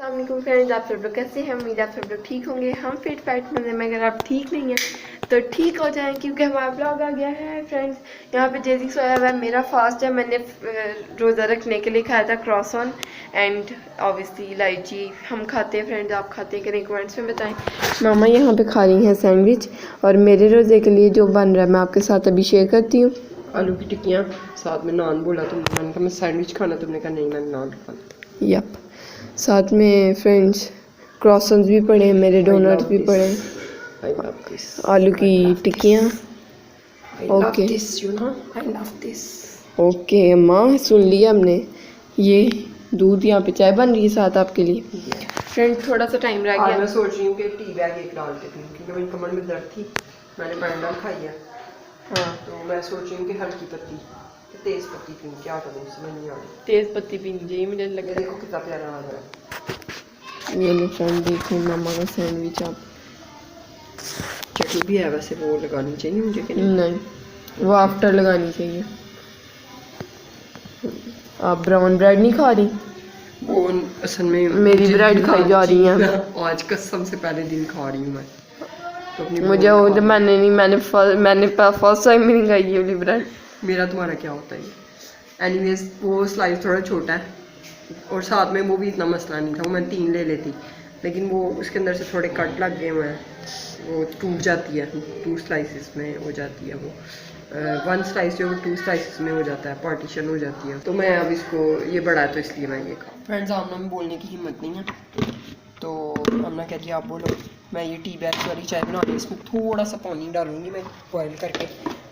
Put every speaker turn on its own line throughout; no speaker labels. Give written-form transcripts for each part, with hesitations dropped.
अस्सलामुअलैकुम फ्रेंड्स, आप सब लोग कैसे हैं? उम्मीद आप सब लोग ठीक होंगे। हम फिट फाइट में अगर आप ठीक नहीं हैं तो ठीक हो जाएं, क्योंकि हमारा ब्लॉग आ गया है। फ्रेंड्स, यहाँ पे जेजी सोया हुआ है, मेरा फास्ट है। मैंने रोज़ा रखने के लिए खाया था क्रॉसन एंड ऑब्वियसली इलायची। हम खाते हैं फ्रेंड्स, आप खाते हैं कि नहीं कमेंट्स में बताएं। मामा यहाँ पे खा रही हैं सैंडविच, और मेरे रोज़े के लिए जो बन रहा है मैं आपके साथ अभी शेयर करती हूँ।
आलू की टिक्कियाँ, साथ में नान बोला तुमने, मैंने कहा मैं सैंडविच खाना, तुमने कहा नहीं मैंने नान खाना।
यप, साथ में फ्रेंड्स क्रॉसन्स भी पड़े हैं, मेरे डोनट्स भी पड़े हैं, आलू की टिक्कियाँ। ओके ओके अम्मा, सुन लिया हमने। ये दूध यहाँ पे चाय बन रही है साथ आपके लिए। फ्रेंड्स, थोड़ा सा टाइम रह गया।
मैं सोच रही हूँ कि टी बैग एक डाल के पीऊँ, क्योंकि मेरी कमर में दर्द थी, मैंने पैराडाल खाई है। हाँ, तो मैं सोच रही हूँ कि हल्की पत्ती तेज पत्ती पीऊँ, क्या करूँ समझ नहीं आ रही।
तेज पत्ती पीनी चाहिए, मुझे लग रहा है।
देखो कितना प्यारा आ रहा है।
ये लो फ्रेंड, देखो मामा का सैंडविच। आप
चटनी भी है वैसे, वो लगानी चाहिए मुझे कि
नहीं, वो आफ्टर लगानी चाहिए। आप ब्राउन ब्रेड नहीं खा रही?
वो असल में
मेरी ब्रेड खाई जा रही है
आज कसम से पहले दिन खा रही हूँ मैं तो अपनी।
मुझे वो तो मैंने नहीं, मैंने फर्स्ट टाइम नहीं खाई ये वाली ब्रेड।
मेरा तुम्हारा क्या होता है। एनीवेज, वो स्लाइस थोड़ा छोटा है, और साथ में वो भी इतना मसला नहीं था, वो मैं 3 ले लेती, लेकिन वो उसके अंदर से थोड़े कट लग गए हुए हैं, वो टूट जाती है, 2 स्लाइसिस में हो जाती है वो। 1 स्लाइस जो 2 स्लाइसिस में हो जाता है, पार्टीशन हो जाती है। तो मैं अब इसको, ये बड़ा है तो इसलिए मैं ये खाऊँ। फ्रेंड्स, आमना में बोलने की हिम्मत नहीं है, तो आमना कहती है आप बोलो। मैं ये टी बैग्स वाली चाय बना रही हूँ, इसमें थोड़ा सा पानी डालूंगी मैं बॉयल करके,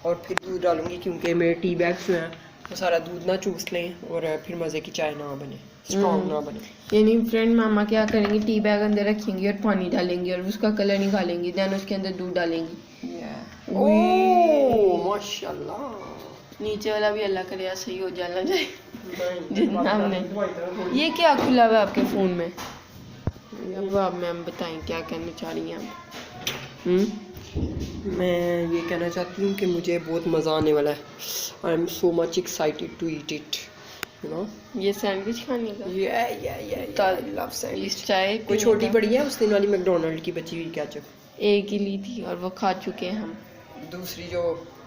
और फिर दूध डालूंगी, क्योंकि मेरे टी बैग्स जो हैं वो सारा दूध ना चूस लें और फिर मज़े की चाय ना बने, स्ट्रॉन्ग ना बने।
यानी फ्रेंड, मामा क्या करेंगी, टी बैग अंदर रखेंगी और पानी डालेंगी और उसका कलर निकालेंगी, देन उसके अंदर दूध डालेंगी।
ओह माशाल्लाह।
नीचे वाला भी अल्लाह करे यार सही हो जाना जाए जितना हमने। ये क्या खुला हुआ है आपके फ़ोन में? अब आप मैम बताएं क्या कहना चाह रही हैं आप?
मैं ये कहना चाहती हूँ कि मुझे बहुत मज़ा आने वाला है। I am so much excited to eat it, you know.
ये सैंडविच खाने का?
I love sandwich.
इस चाय
कोई छोटी पड़ी है उस दिन वाली मैकडोनल्ड की बची हुई केचप,
एक ही ली थी और वो खा चुके हैं हम।
दूसरी जो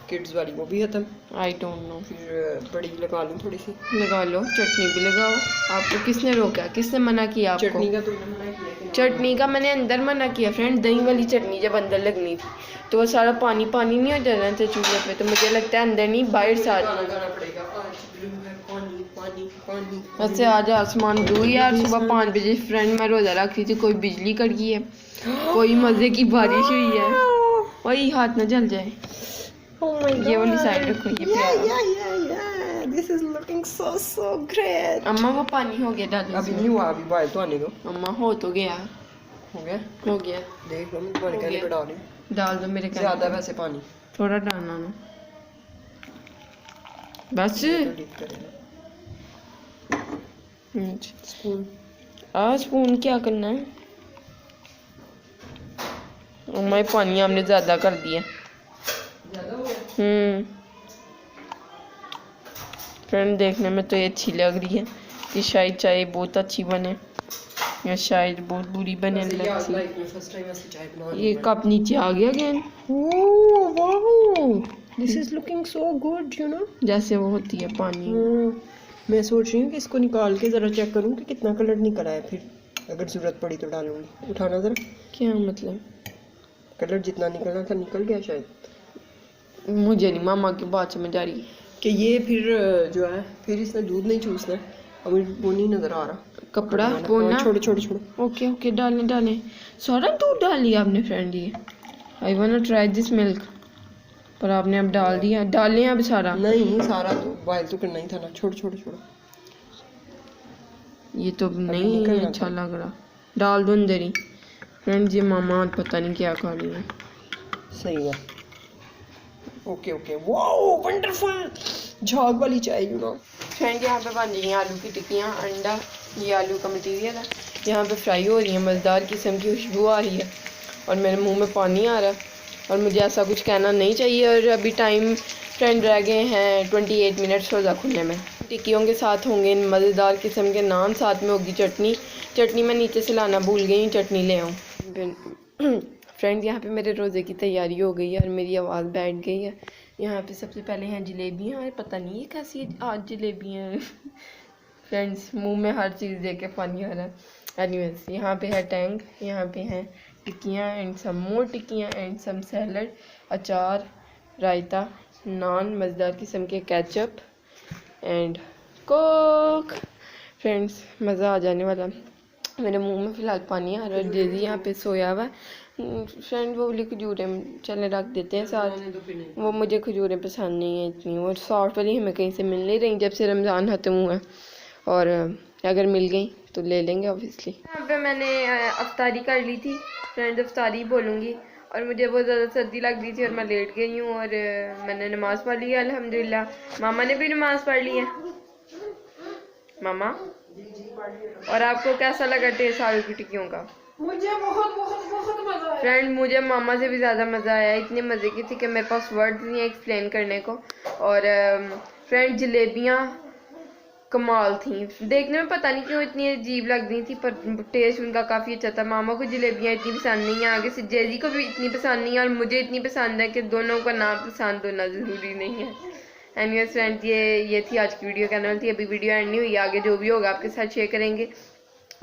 किड्स वाली वो भी खत्म।
आई डोंट नो,
फिर बड़ी लगा लूँ थोड़ी सी।
लगा लो, चटनी भी लगाओ। आपको किसने रोका, किसने मना किया आपको?
चटनी का तुमने मना किया कि
चटनी का मैंने अंदर मना किया फ्रेंड। दही वाली चटनी जब अंदर लगनी थी तो वो सारा पानी पानी नहीं हो जाना था चूल्हे पे, तो मुझे लगता है अंदर नहीं बाहर से आ जाना
पड़ेगा। पानी
वैसे आज आसमान ब्लू यार। सुबह 5 बजे फ्रेंड मैं रोज़ा रख रही थी, कोई बिजली कट गई है, कोई मज़े की बारिश हुई है। वही हाथ ना जल जाए। ये वाली साइड रखो, ये प्यारा।
This is looking so great.
अम्मा वो पानी हो गया डालो।
अभी नहीं हुआ, अभी बॉयल तो आने दो।
अम्मा हो तो गया,
हो गया देख लो, मैं तुम्हारे कहने पे डाल रही हूँ।
डाल दो मेरे कहने
ज़्यादा
पे।
वैसे पानी
थोड़ा डालना ना, बस।
स्पून
स्पून क्या करना है? अम्मा ये पानी हमने ज़्यादा कर दिया। फ्रेंड, देखने में तो ये अच्छी लग रही है कि शायद चाय बहुत अच्छी बने या शायद बहुत बुरी बने। ये कप नीचे आ गया again.
This is looking so good, you know,
जैसे वो होती है पानी।
मैं सोच रही हूँ कि इसको निकाल के ज़रा चेक करूँ कि कितना कलर निकला है, फिर अगर ज़रूरत पड़ी तो डालूंगी। उठाना ज़रा।
क्या मतलब?
कलर जितना निकलना था निकल गया शायद।
मुझे नहीं, मामा की बात समझ आ रही
कि ये फिर जो है, फिर इसमें दूध नहीं चूसना है। अब वो नहीं नज़र आ रहा
कपड़ा पोना।
छोड़ो।
ओके डालें। सारा दूध डाल लिया आपने फ्रेंड? ये I want to try this milk, पर आपने अब डाल दिया। डालें अब सारा?
नहीं, सारा तो बॉयल तो करना ही था ना। छोड़ो।
ये तो नहीं अच्छा लग रहा, डाल दो अंदर ही। फ्रेंड, ये मामा पता नहीं क्या खा रही है।
सही है। ओके वाओ वंडरफुल झाग वाली चाय, यू नो।
फ्रेंड, यहाँ पे बन रही हैं आलू की टिक्कियाँ, अंडा, ये आलू का मटीरियल है। यहाँ पे फ्राई हो रही है, मज़ेदार किस्म की खुशबू आ रही है और मेरे मुंह में पानी आ रहा है, और मुझे ऐसा कुछ कहना नहीं चाहिए। और अभी टाइम फ्रेंड रह गए हैं 28 मिनट्स रोज़ा खुलने में। टिक्कियों के साथ होंगे मज़ेदार किस्म के नान, साथ में होगी चटनी मैं नीचे से लाना भूल गई हूँ, चटनी ले आऊँ। फ्रेंड्स यहाँ पे मेरे रोज़े की तैयारी हो गई है और मेरी आवाज़ बैठ गई है। यहाँ पे सबसे पहले हैं जलेबियाँ, और पता नहीं है कैसी आज जलेबियाँ हैं। फ्रेंड्स मुंह में हर चीज़ देख के पानी आ रहा है। एनीवेज यहाँ पे है टैंग, यहाँ पे हैं टिक्कियाँ एंड सम मोर टिक्कियाँ एंड सम सैलड, अचार, रायता, नान, मज़ेदार किस्म के केचप एंड कोक। फ्रेंड्स मज़ा आ जाने वाला। मेरे मुंह में फ़िलहाल पानी आ रहा है। डेजी यहाँ पे सोया हुआ है। फ्रेंड वो वाली खजूरें चले रख देते हैं साथ, वो मुझे खजूरें पसंद नहीं है इतनी, वो सॉफ्ट वाली हमें कहीं से मिल नहीं रही जब से रमज़ान ख़त्म हुआ है, और अगर मिल गई तो ले लेंगे ऑब्वियसली। यहाँ पे मैंने अफ्तारी कर ली थी फ्रेंड्स, अफ्तारी बोलूँगी, और मुझे बहुत ज़्यादा सर्दी लग रही थी और मैं लेट गई हूँ, और मैंने नमाज़ पढ़ ली है अल्हम्दुलिल्लाह। मामा ने भी नमाज़ पढ़ ली है। मामा, और आपको कैसा लगा टेस्ट आलू की टिक्कियों का?
मुझे बहुत बहुत बहुत मजा आया
फ्रेंड, मुझे मामा से भी ज़्यादा मज़ा आया। इतने मज़े की थी कि मेरे पास वर्ड्स नहीं है एक्सप्लेन करने को। और फ्रेंड जलेबियाँ कमाल थी, देखने में पता नहीं क्यों इतनी अजीब लग रही थी, पर टेस्ट उनका काफ़ी अच्छा था। मामा को जलेबियाँ इतनी पसंद नहीं है, आगे से जेजी को भी इतनी पसंद नहीं है, और मुझे इतनी पसंद है कि दोनों का नाम पसंद होना ज़रूरी नहीं है। एनीवेज फ्रेंड्स ये थी आज की वीडियो, कैनल थी, अभी वीडियो एंड नहीं हुई, आगे जो भी होगा आपके साथ शेयर करेंगे।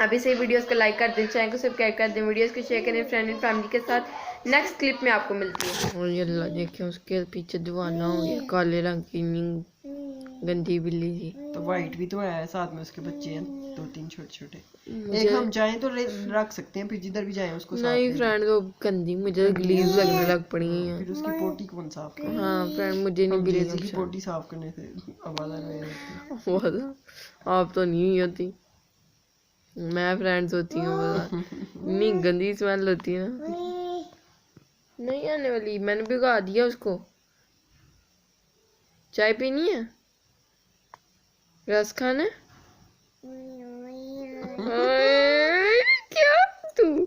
अभी से वीडियोस को लाइक कर दें, चैनल को सब्सक्राइब कर दें, वीडियोस को शेयर करें फ्रेंड एंड फैमिली के साथ। नेक्स्ट क्लिप में आपको मिलती है। और ये अल्लाह देखें उसके पीछे दीवाना हो गया, काले रंग की गंदी बिल्ली जी।
तो वाइट भी तो है, साथ में उसके बच्चे हैं 2-3 छोटे-छोटे। एक हम चाहें तो रख सकते हैं, फिर जिधर भी जाएं उसको साथ
नहीं फ्रेंड, वो गंदी मुझे गलीज लगने लग पड़ी है।
फिर उसकी पोटी कौन साफ करे?
हाँ फ्रेंड, मुझे नहीं बिल्ली
की पोटी साफ करने से आवाज़ आ रही है।
आप तो नहीं होती, मैं फ्रेंड्स होती हूँ। इतनी गंदी स्मेल होती है ना, नहीं आने वाली। मैंने भिगा दिया उसको। चाय पीनी है, रस खाना है? क्या तू?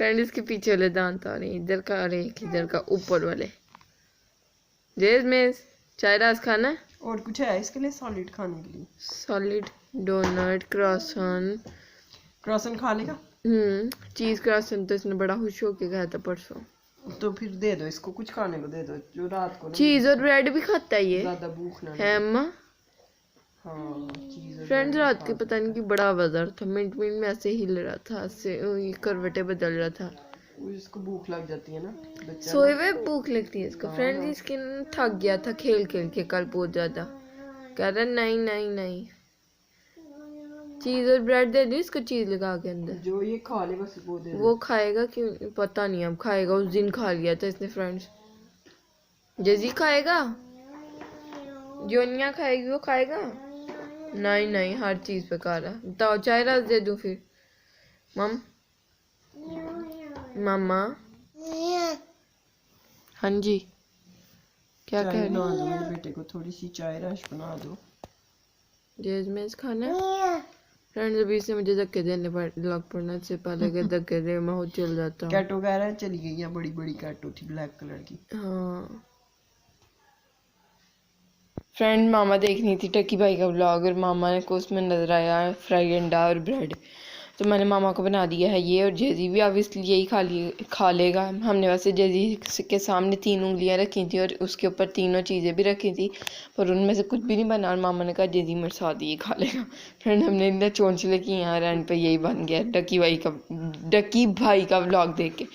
फ्रेंड इसके पीछे वाले दांत आ रहे हैं, इधर का आ रहे हैं, इधर का ऊपर वाले। जेज में चाय रस खाना है?
और कुछ है इसके लिए सॉलिड खाने के लिए?
सॉलिड डोनट, क्रॉसन
खा लेगा।
चीज क्रॉसन तो इसने बड़ा खुश होके खाया था परसों।
तो फिर दे दो इसको, कुछ खाने को दे दो जो रात को।
चीज और ब्रेड भी खाता है ये,
ज्यादा भूख ना
है अम्मा?
हाँ चीज।
फ्रेंड्स रात के पता नहीं कि बड़ा आवाज़ था, मिनट में ऐसे हिल रहा था, ऐसे ये करवटें बदल रहा था।
इसको भूख लग जाती है ना,
सोए हुए भूख लगती है इसको। फ्रेंड्स इसके थक गया था खेल खेल के कल बहुत ज्यादा, कह रहा नहीं नहीं नहीं, चीज और ब्रेड दे दी इसको, चीज लगा के अंदर।
जो ये खा ले बस
वो खाएगा क्यों पता नहीं, अब खाएगा। उस दिन खा लिया था इसने फ्रेंड्स। जैसी खाएगा, जोनिया खाएगी वो खाएगा? नहीं नहीं, हर चीज पे खा रहा। तो चाय रस दे दूं फिर? मामा हाँ जी, क्या कह रहे हो?
मेरे बेटे को थोड़ी सी चाय रस बना दो।
जेजमेज खाना है फ्रेंड्स। अभी से मुझे धक्के देने लग पड़ना, से पहले के धक्के दे मैं हो चल जाता हूँ।
कैट वगैरह चली गई है, बड़ी बड़ी कैटो थी ब्लैक कलर की।
हाँ फ्रेंड, मामा देखनी थी टक्की भाई का व्लॉग, और मामा को उसमें नजर आया फ्राई अंडा और ब्रेड, तो मैंने मामा को बना दिया है ये। और जेजी भी ऑब्वियसली यही खा लेगा। हमने वैसे जेजी के सामने 3 उंगलियां रखी थी और उसके ऊपर तीनों चीज़ें भी रखी थी, पर उनमें से कुछ भी नहीं बना, और मामा ने कहा जेजी मेरे साथ ये खा लेगा। फ्रेंड हमने इतना चौंचले किए यार, एंड पे यही बन गया डक्की भाई का व्लॉग देख के।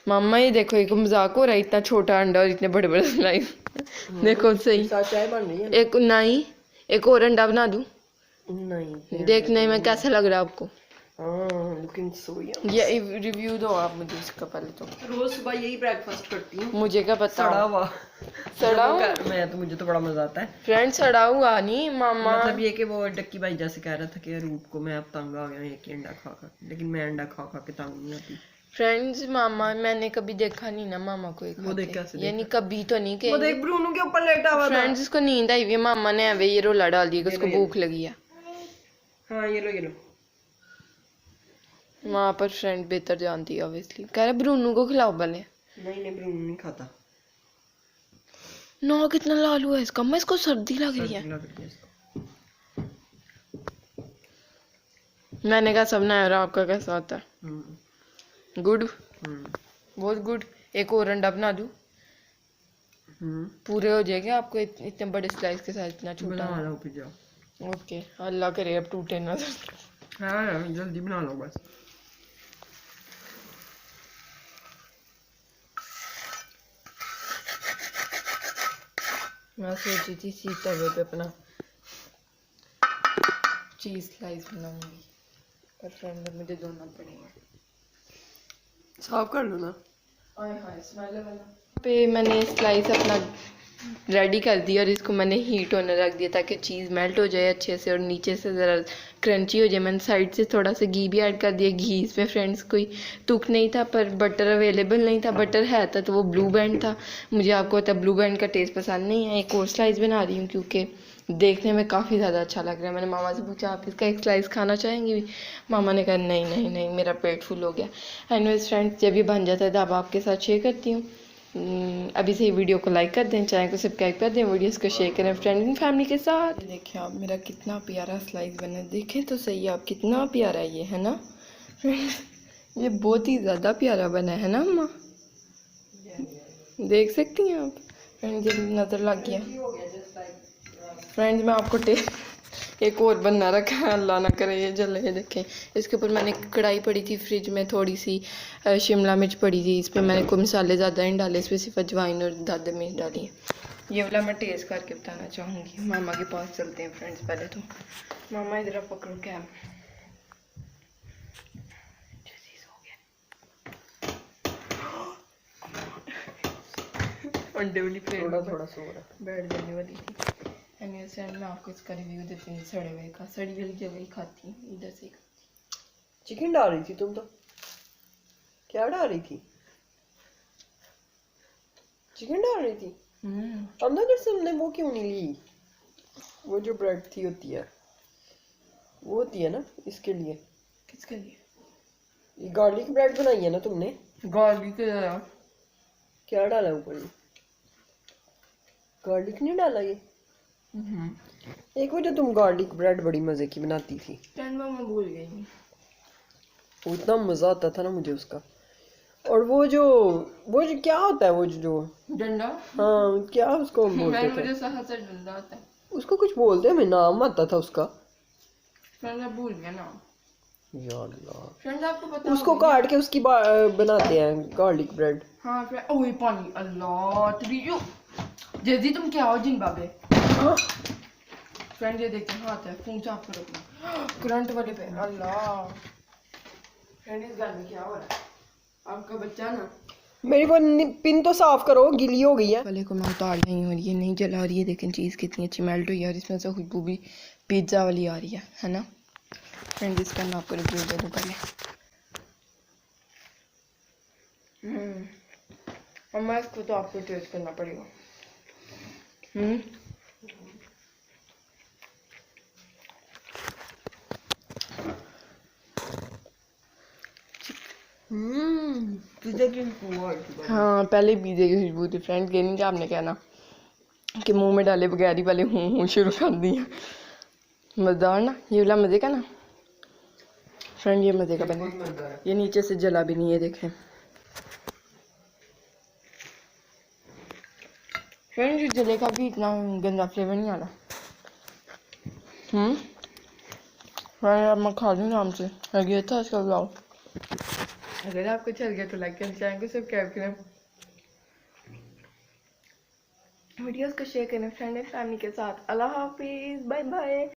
मामा ये देखो, एक मजाक हो रहा है, इतना छोटा अंडा और इतने बड़े बड़े स्लाइस। देखो सही एक नहीं, एक और अंडा बना दूं? नहीं, देखने में कैसा लग रहा है आपको?
Looking so yummy.
ये रिव्यू दो आप मुझे इसका पहले तो।
रोज सुबह यही ब्रेकफास्ट करती हूँ।
मुझे क्या पता,
सड़ा हुआ मैं तो, मुझे तो बड़ा मजा आता है
फ्रेंड। सड़ा हुआ नहीं मामा,
मतलब ये कि वो डक्की भाई जैसे कह रहा था कि रूप को मैं अब तंग आ गया एक ही अंडा खा खा, लेकिन मैं अंडा खा खा के तंग नहीं आती।
फ्रेंड्स मामा मैंने कभी देखा नहीं ना मामा को एक,
वो देख कैसे
यानी कभी तो नहीं के।
वो देख ब्रूनो के ऊपर लेटा हुआ था।
फ्रेंड्स उसको नींद आई हुई है, मामा ने अबे ये रोला डाल दिया, उसको भूख लगी है।
हाँ ये लो
वहाँ पर फ्रेंड बेहतर जानती है ऑब्वियसली। कह रहा ब्रूनो को खिलाओ भले।
नहीं ब्रूनो नहीं खाता।
नो कितना लाल हुआ है इसका, मैं इसको सर्दी लग रही है। मैंने कहा सब ना, और आपका कैसा होता है? गुड, बहुत गुड। एक और अंडा बना दूं? पूरे हो जाएंगे आपको इतने बड़े स्लाइस के साथ इतना छोटा?
बना लो पिज्जा।
ओके, अल्लाह करे अब टूटे ना।
हाँ जल्दी बना लो बस।
मैं सोची थी इसी तवे पे अपना चीज स्लाइस बनाऊंगी, पर फ्रेंड मुझे धोना पड़ेगा।
साफ कर लो ना।
हाय हाय, स्मेल वाला पे मैंने स्लाइस अपना रेडी कर दिया और इसको मैंने हीट होने रख दिया ताकि चीज़ मेल्ट हो जाए अच्छे से और नीचे से ज़रा क्रंची हो जाए। मैंने साइड से थोड़ा सा घी भी ऐड कर दिया। घी इसमें फ्रेंड्स कोई तुक नहीं था, पर बटर अवेलेबल नहीं था। बटर है था तो वो ब्लू बैंड था। मुझे आपको पता है ब्लू बैंड का टेस्ट पसंद नहीं है। एक और स्लाइस बना रही हूँ क्योंकि देखने में काफ़ी ज़्यादा अच्छा लग रहा है। मैंने मामा से पूछा आप इसका एक स्लाइस खाना चाहेंगी भी? मामा ने कहा नहीं नहीं नहीं, मेरा पेट फुल हो गया। एनीवेज फ्रेंड्स, जब ये बन जाता है तो अब आपके साथ शेयर करती हूँ। अभी से ही वीडियो को लाइक कर दें, चैनल को सब्सक्राइब कर दें, वीडियोस को शेयर करें फ्रेंड एंड फैमिली के साथ। देखिए आप, मेरा कितना प्यारा स्लाइस बना है, देखें तो सही आप कितना प्यारा ये है ना। ये बहुत ही ज़्यादा प्यारा बना है ना अम्मा, देख सकती हैं आप। फ्रेंड जब नज़र लग गया फ्रेंड्स, मैं आपको एक और बनना रखा है, अल्लाह ना करे ये जले। ये देखें, इसके ऊपर मैंने कढ़ाई पड़ी थी फ्रिज में, थोड़ी सी शिमला मिर्च पड़ी थी। इस पर मैंने कोई मसाले ज़्यादा नहीं डाले, इस पर सिर्फ अजवाइन और दादा मिर्च डाली है। ये वाला मैं टेस्ट करके बताना चाहूँगी। मामा के पास चलते हैं फ्रेंड्स पहले तो। मामा इधर पकड़ो कैम। अंडे वाली
थोड़ा थोड़ा सो रहा
बैठ जाने वाली थी। एनीवेज फ्रेंड, मैं आपको इसका रिव्यू देती हूँ सड़े हुए का। सड़ी वाली जगह ही खाती हूँ, इधर से
चिकन डाल रही थी तुम तो? क्या डाल रही थी? चिकन डाल रही थी? अंदर से हमने वो क्यों नहीं ली? वो जो ब्रेड थी होती है, वो होती है ना इसके लिए।
किसके लिए?
ये गार्लिक ब्रेड बनाई है ना तुमने?
गार्लिक
क्या डाला ऊपर? गार्लिक नहीं डाला ये? एक वो जो तुम गार्लिक ब्रेड बड़ी मजे की बनाती थी,
मैं भूल गई।
वो इतना मजा आता था ना मुझे उसका। और वो जो क्या होता है वो जो
डंडा?
हाँ, क्या उसको बोलते थे?
मुझे सहसा से डंडा आता है।
उसको कुछ बोलते हैं, मैं नाम आता था उसका,
मैं भूल गया ना।
या अल्लाह।
फ्रेंड आपको पता
उसको काट के उसकी बनाते हैं गार्लिक ब्रेड।
हाँ फ्रेंड, ओए पानी, अल्लाह त्रियो जल्दी तुम क्या हो जिम्बाब्वे। फ्रेंड ये देखते हैं हाथ है, फोन चाप कर रखना करंट वाले पे। अल्लाह फ्रेंड, इस घर में क्या हो रहा है? आपका बच्चा ना,
मेरी वो पिन तो साफ करो, गीली हो गई है।
पहले को मैं उतार रही हूँ और ये नहीं जला रही है। देखें चीज़ कितनी अच्छी मेल्ट हुई है और इसमें से खुशबू भी पिज्ज़ा वाली आ रही है ना फ्रेंड। इसका मैं आपको रिव्यू दे दूँ पहले। अम्मा इसको तो आपको टेस्ट करना पड़ेगा। हाँ, पहले पिज़्ज़े की खुशबू थी फ्रेंड। ये नहीं कि आपने कहना कि मुंह में डाले बगैर ही पहले हूँ शुरू कर दिया। मज़ेदार ना, ये वाला मज़े का ना फ्रेंड, ये मज़े का बने। ये नीचे से जला भी नहीं है, देखें फ्रेंड। ये जले का भी इतना गंदा फ्लेवर नहीं आ रहा। अब मैं खा लूँ आराम से। लगे था इसका ब्लॉग, अगर आपको अच्छा लगे तो लाइक करें, चैनल को सब्सक्राइब करें, वीडियोस को शेयर करें फ्रेंड एंड फैमिली के साथ। अल्लाह हाफिज़, बाय बाय।